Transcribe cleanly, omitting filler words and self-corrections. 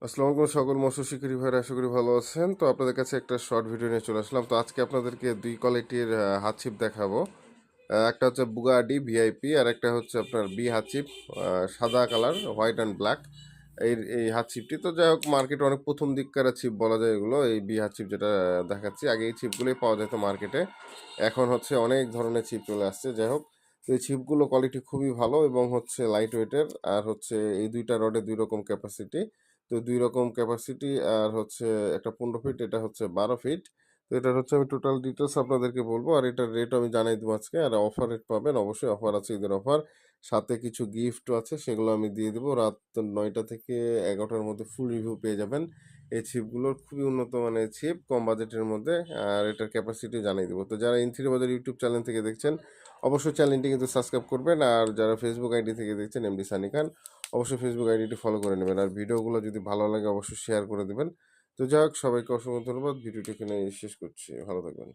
আসসালামু আলাইকুম সকল মৎস্য শিকারী ভাইরা, আশা করি ভালো আছেন। তো আপনাদের কাছে একটা শর্ট ভিডিও নিয়ে চলে আসলাম। তো আজকে আপনাদেরকে দুই কোয়ালিটির হাত ছিপ দেখাবো। একটা হচ্ছে বুগাডি ভিআইপি আর একটা হচ্ছে আপনার বি হাত ছিপ, সাদা কালার, হোয়াইট অ্যান্ড ব্ল্যাক। এই হাত ছিপটি তো যাই হোক মার্কেটে অনেক প্রথম দিককার ছিপ বলা যায় এগুলো। এই বি হাত ছিপ যেটা দেখাচ্ছি, আগে এই ছিপগুলোই পাওয়া যেত মার্কেটে। এখন হচ্ছে অনেক ধরনের ছিপ চলে আসছে। যাই হোক, তো এই ছিপগুলো কোয়ালিটি খুবই ভালো এবং হচ্ছে লাইট ওয়েটের। আর হচ্ছে এই দুইটা রডে দুই রকম ক্যাপাসিটি। তো দুই রকম ক্যাপাসিটি আর হচ্ছে একটা 15 ফিট, এটা হচ্ছে 12 ফিট। তো এটার হচ্ছে আমি টোটাল ডিটেলস আপনাদেরকে বলবো, আর এটার রেট আমি জানাই দেবো আজকে। আর অফার রেট পাবেন, অবশ্যই অফার আছে, ঈদের অফার। সাথে কিছু গিফটও আছে, সেগুলো আমি দিয়ে দেবো। রাত 9টা থেকে 11টার মধ্যে ফুল রিভিউ পেয়ে যাবেন। এই ছিপগুলোর খুবই উন্নত মানের ছিপ, কম বাজেটের মধ্যে। আর এটার ক্যাপাসিটি জানিয়ে দেবো। তো যারা ইন3 বাজার ইউটিউব চ্যানেল থেকে দেখছেন, অবশ্যই চ্যানেলটি কিন্তু সাবস্ক্রাইব করবেন। আর যারা ফেসবুক আইডি থেকে দেখছেন, এমডি সানি খান, অবশ্যই ফেসবুক আইডিটি ফলো করে নেবেন। আর ভিডিওগুলো যদি ভালো লাগে অবশ্যই শেয়ার করে দেবেন। তো যাই হোক, সবাইকে অসংখ্য ধন্যবাদ। ভিডিওটি এখানে শেষ করছি। ভালো থাকবেন।